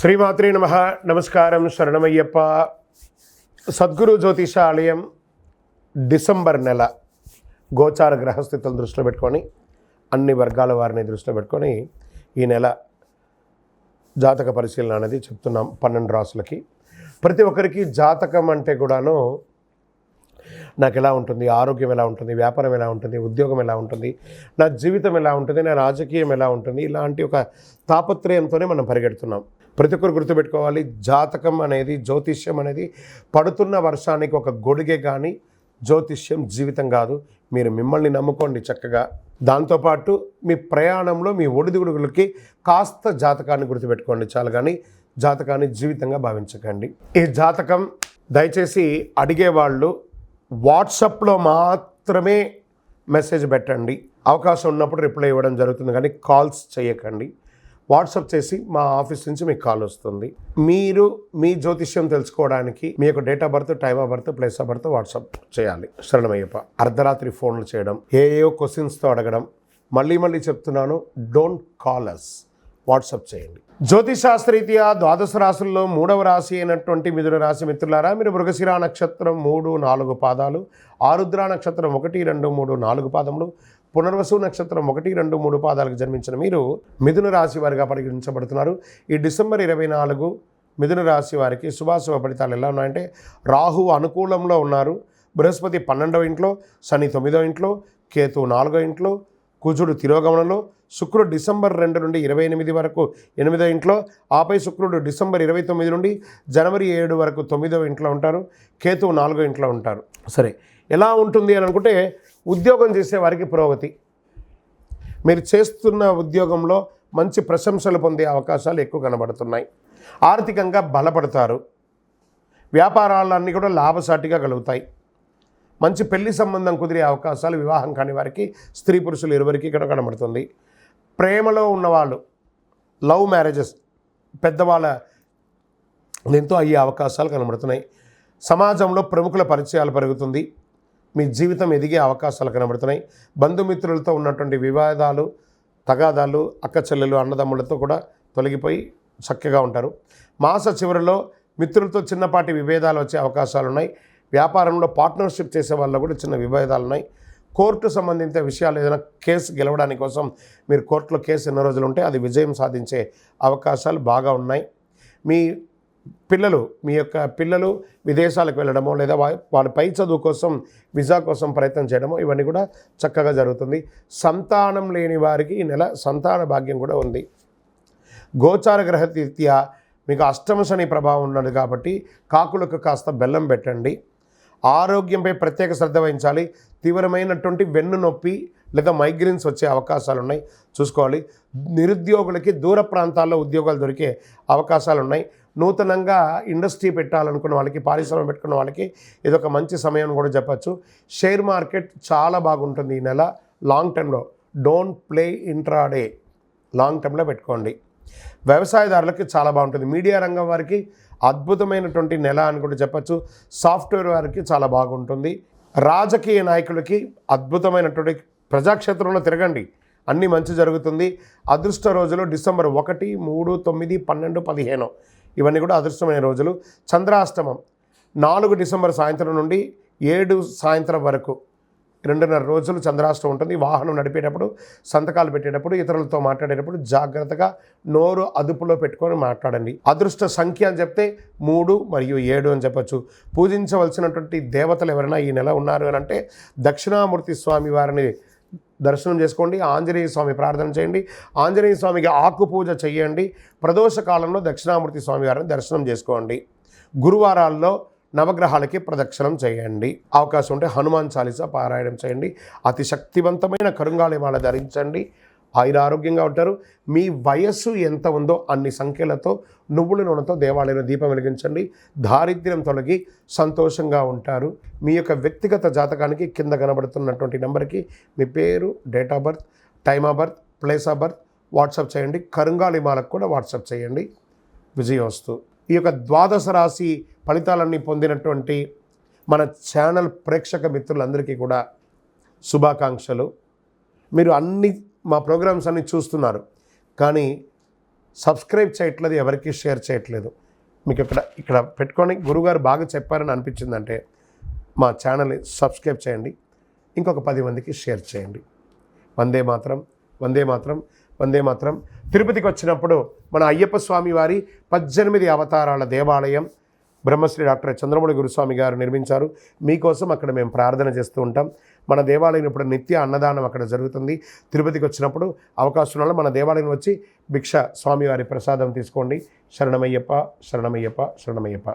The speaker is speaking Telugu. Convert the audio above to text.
శ్రీమాత్రే నమః. నమస్కారం. శరణమయ్యప్ప. సద్గురు జ్యోతిష ఆలయం డిసెంబర్ నెల గోచార గ్రహస్థితులను దృష్టిలో పెట్టుకొని అన్ని వర్గాల వారిని దృష్టిలో పెట్టుకొని ఈ నెల జాతక పరిశీలన అనేది చెప్తున్నాం 12 రాసులకి. ప్రతి ఒక్కరికి జాతకం అంటే కూడాను నాకు ఎలా ఉంటుంది, ఆరోగ్యం ఎలా ఉంటుంది, వ్యాపారం ఎలా ఉంటుంది, ఉద్యోగం ఎలా ఉంటుంది, నా జీవితం ఎలా ఉంటుంది, నా రాజకీయం ఎలా ఉంటుంది, ఇలాంటి ఒక తాపత్రయంతోనే మనం పరిగెడుతున్నాం. ప్రతి ఒక్కరు గుర్తుపెట్టుకోవాలి, జాతకం అనేది, జ్యోతిష్యం అనేది పడుతున్న వర్షానికి ఒక గొడుగే కానీ జ్యోతిష్యం జీవితం కాదు. మీరు మిమ్మల్ని నమ్ముకోండి చక్కగా. దాంతోపాటు మీ ప్రయాణంలో మీ ఒడిదుడుగులకి కాస్త జాతకాన్ని గుర్తుపెట్టుకోండి చాలు, కానీ జాతకాన్ని జీవితంగా భావించకండి. ఈ జాతకం దయచేసి అడిగేవాళ్ళు వాట్సాప్లో మాత్రమే మెసేజ్ పెట్టండి. అవకాశం ఉన్నప్పుడు రిప్లై ఇవ్వడం జరుగుతుంది, కానీ కాల్స్ చేయకండి. వాట్సాప్ చేసి మా ఆఫీస్ నుంచి మీకు కాల్ వస్తుంది. మీరు మీ జ్యోతిష్యం తెలుసుకోవడానికి మీ యొక్క date of birth, time of birth, place of birth WhatsApp చేయాలి. శరణమయ్యప్ప. అర్ధరాత్రి ఫోన్లు చేయడం, ఏయో క్వశ్చన్స్తో అడగడం, మళ్ళీ చెప్తున్నాను, డోంట్ కాల్ అస్, వాట్సాప్ చేయండి. జ్యోతిశాస్త్రరీత్యా ద్వాదశ రాశుల్లో 3వ రాశి అయినటువంటి మిథున రాశి మిత్రులారా, మీరు మృగశిర నక్షత్రం 3, 4 పాదాలు, ఆరుద్ర నక్షత్రం 1, 2, 3, 4 పాదములు, పునర్వసు నక్షత్రం 1, 2, 3 పాదాలకు జన్మించిన మీరు మిథున రాశి వారిగా పరిగణించబడుతున్నారు. ఈ డిసెంబర్ 24 మిథున రాశి వారికి శుభాశుభ ఫలితాలు ఎలా ఉన్నాయంటే, రాహు అనుకూలంలో ఉన్నారు, బృహస్పతి 12వ ఇంట్లో, శని 9వ ఇంట్లో, కేతు 4వ ఇంట్లో, కుజుడు తిరోగమనంలో, శుక్రుడు డిసెంబర్ 2 నుండి 28 వరకు 8వ ఇంట్లో, ఆపై శుక్రుడు డిసెంబర్ 29 నుండి జనవరి 7 వరకు 9వ ఇంట్లో ఉంటారు, కేతువు 4వ ఇంట్లో ఉంటారు. సరే, ఎలా ఉంటుంది అని అనుకుంటే, ఉద్యోగం చేసే వారికి పురోగతి, మీరు చేస్తున్న ఉద్యోగంలో మంచి ప్రశంసలు పొందే అవకాశాలు ఎక్కువ కనబడుతున్నాయి. ఆర్థికంగా బలపడతారు, వ్యాపారాలన్నీ కూడా లాభసాటిగా కలుగుతాయి. మంచి పెళ్లి సంబంధం కుదిరే అవకాశాలు, వివాహం కాని వారికి, స్త్రీ పురుషులు ఇరువురికి ఇక్కడ కనబడుతుంది. ప్రేమలో ఉన్నవాళ్ళు, లవ్ మ్యారేజెస్ పెద్దవాళ్ళ దీంతో అయ్యే అవకాశాలు కనబడుతున్నాయి. సమాజంలో ప్రముఖుల పరిచయాలు పెరుగుతుంది, మీ జీవితం ఎదిగే అవకాశాలు కనబడుతున్నాయి. బంధుమిత్రులతో ఉన్నటువంటి వివాదాలు, తగాదాలు, అక్క చెల్లెలు, అన్నదమ్ములతో కూడా తొలగిపోయి చక్కగా ఉంటారు. మాస చివరిలో మిత్రులతో చిన్నపాటి విభేదాలు వచ్చే అవకాశాలు ఉన్నాయి. వ్యాపారంలో పార్ట్నర్షిప్ చేసే వాళ్ళు కూడా చిన్న విభేదాలు ఉన్నాయి. కోర్టు సంబంధిత విషయాలు, ఏదైనా కేసు గెలవడానికి కోసం మీరు కోర్టులో కేసు ఎన్నో రోజులు ఉంటే అది విజయం సాధించే అవకాశాలు బాగా ఉన్నాయి. మీ యొక్క పిల్లలు విదేశాలకు వెళ్ళడమో, లేదా వాళ్ళ పై చదువు కోసం వీసా కోసం ప్రయత్నం చేయడమో, ఇవన్నీ కూడా చక్కగా జరుగుతుంది. సంతానం లేని వారికి ఈ నెల సంతాన భాగ్యం కూడా ఉంది. గోచార గ్రహరీత్యా మీకు అష్టమ శని ప్రభావం ఉన్నది కాబట్టి కాకులకు కాస్త బెల్లం పెట్టండి. ఆరోగ్యంపై ప్రత్యేక శ్రద్ధ వహించాలి. తీవ్రమైనటువంటి వెన్ను నొప్పి లేదా మైగ్రేన్స్ వచ్చే అవకాశాలు ఉన్నాయి, చూసుకోవాలి. నిరుద్యోగులకి దూర ప్రాంతాల్లో ఉద్యోగాలు దొరికే అవకాశాలు ఉన్నాయి. నూతనంగా ఇండస్ట్రీ పెట్టాలనుకున్న వాళ్ళకి, పారిశ్రమ పెట్టుకున్న వాళ్ళకి ఇదొక మంచి సమయం కూడా చెప్పచ్చు. షేర్ మార్కెట్ చాలా బాగుంటుంది ఈ నెల. లాంగ్ టర్మ్లో డోంట్ ప్లే ఇంట్రాడే, లాంగ్ టర్మ్లో పెట్టుకోండి. వ్యవసాయదారులకి చాలా బాగుంటుంది. మీడియా రంగం వారికి అద్భుతమైనటువంటి నెల అని కూడా చెప్పచ్చు. సాఫ్ట్వేర్ వారికి చాలా బాగుంటుంది. రాజకీయ నాయకులకి అద్భుతమైనటువంటి, ప్రజాక్షేత్రంలో తిరగండి, అన్నీ మంచి జరుగుతుంది. అదృష్ట రోజులు డిసెంబర్ 1, 3, 9, 12, 15 ఇవన్నీ కూడా అదృష్టమైన రోజులు. చంద్రాష్టమం 4 డిసెంబర్ సాయంత్రం నుండి 7 సాయంత్రం వరకు 2.5 రోజులు చంద్రాష్టమం ఉంటుంది. వాహనం నడిపేటప్పుడు, సంతకాలు పెట్టేటప్పుడు, ఇతరులతో మాట్లాడేటప్పుడు జాగ్రత్తగా నోరు అదుపులో పెట్టుకొని మాట్లాడండి. అదృష్ట సంఖ్య అని చెప్తే 3 మరియు 7 అని చెప్పచ్చు. పూజించవలసినటువంటి దేవతలు ఎవరైనా ఈ నెల ఉన్నారు అని అంటే, దక్షిణామూర్తి స్వామి వారిని దర్శనం చేసుకోండి. ఆంజనేయ స్వామి ప్రార్థన చేయండి. ఆంజనేయ స్వామికి ఆకు పూజ చేయండి. ప్రదోష కాలంలో దక్షిణామూర్తి స్వామి వారిని దర్శనం చేసుకోండి. గురువారాల్లో నవగ్రహాలకి ప్రదక్షిణం చేయండి. అవకాశం ఉంటే హనుమాన్ చాలీసా పారాయణం చేయండి. అతి శక్తివంతమైన కరుంగాళి మాల ధరించండి. ఆరోగ్యంగా ఉంటారు. మీ వయస్సు ఎంత ఉందో అన్ని సంఖ్యలతో నువ్వుల నూనెతో దేవాలయంలో దీపం వెలిగించండి. దారిద్ర్యం తొలగి సంతోషంగా ఉంటారు. మీ యొక్క వ్యక్తిగత జాతకానికి కింద కనబడుతున్నటువంటి నెంబర్కి మీ పేరు, date of birth, time of birth, place of birth WhatsApp చేయండి. కరుంగాళి మాలకు కూడా వాట్సాప్ చేయండి. విజయోస్తు. ఈ యొక్క ద్వాదశ రాశి ఫలితాలన్నీ పొందినటువంటి మన ఛానల్ ప్రేక్షక మిత్రులందరికీ కూడా శుభాకాంక్షలు. మీరు మా ప్రోగ్రామ్స్ అన్నీ చూస్తున్నారు, కానీ సబ్స్క్రైబ్ చేయట్లేదు, ఎవరికి షేర్ చేయట్లేదు. మీకు ఇక్కడ పెట్టుకొని గురువుగారు బాగా చెప్పారని అనిపించిందంటే మా ఛానల్ని సబ్స్క్రైబ్ చేయండి, ఇంకొక 10 మందికి షేర్ చేయండి. వందే మాత్రం, వందే మాత్రం, వందే మాత్రం. తిరుపతికి వచ్చినప్పుడు మన అయ్యప్ప స్వామి వారి 18 అవతారాల దేవాలయం బ్రహ్మశ్రీ డాక్టర్ చంద్రమౌళి గురుస్వామి గారు నిర్మించారు. మీకోసం అక్కడ మేము ప్రార్థన చేస్తూ ఉంటాం. మన దేవాలయం ఇప్పుడు నిత్య అన్నదానం అక్కడ జరుగుతుంది. తిరుపతికి వచ్చినప్పుడు అవకాశం వల్ల మన దేవాలయం వచ్చి భిక్ష స్వామివారి ప్రసాదం తీసుకోండి. శరణమయ్యప్ప, శరణమయ్యప్ప, శరణమయ్యప్ప.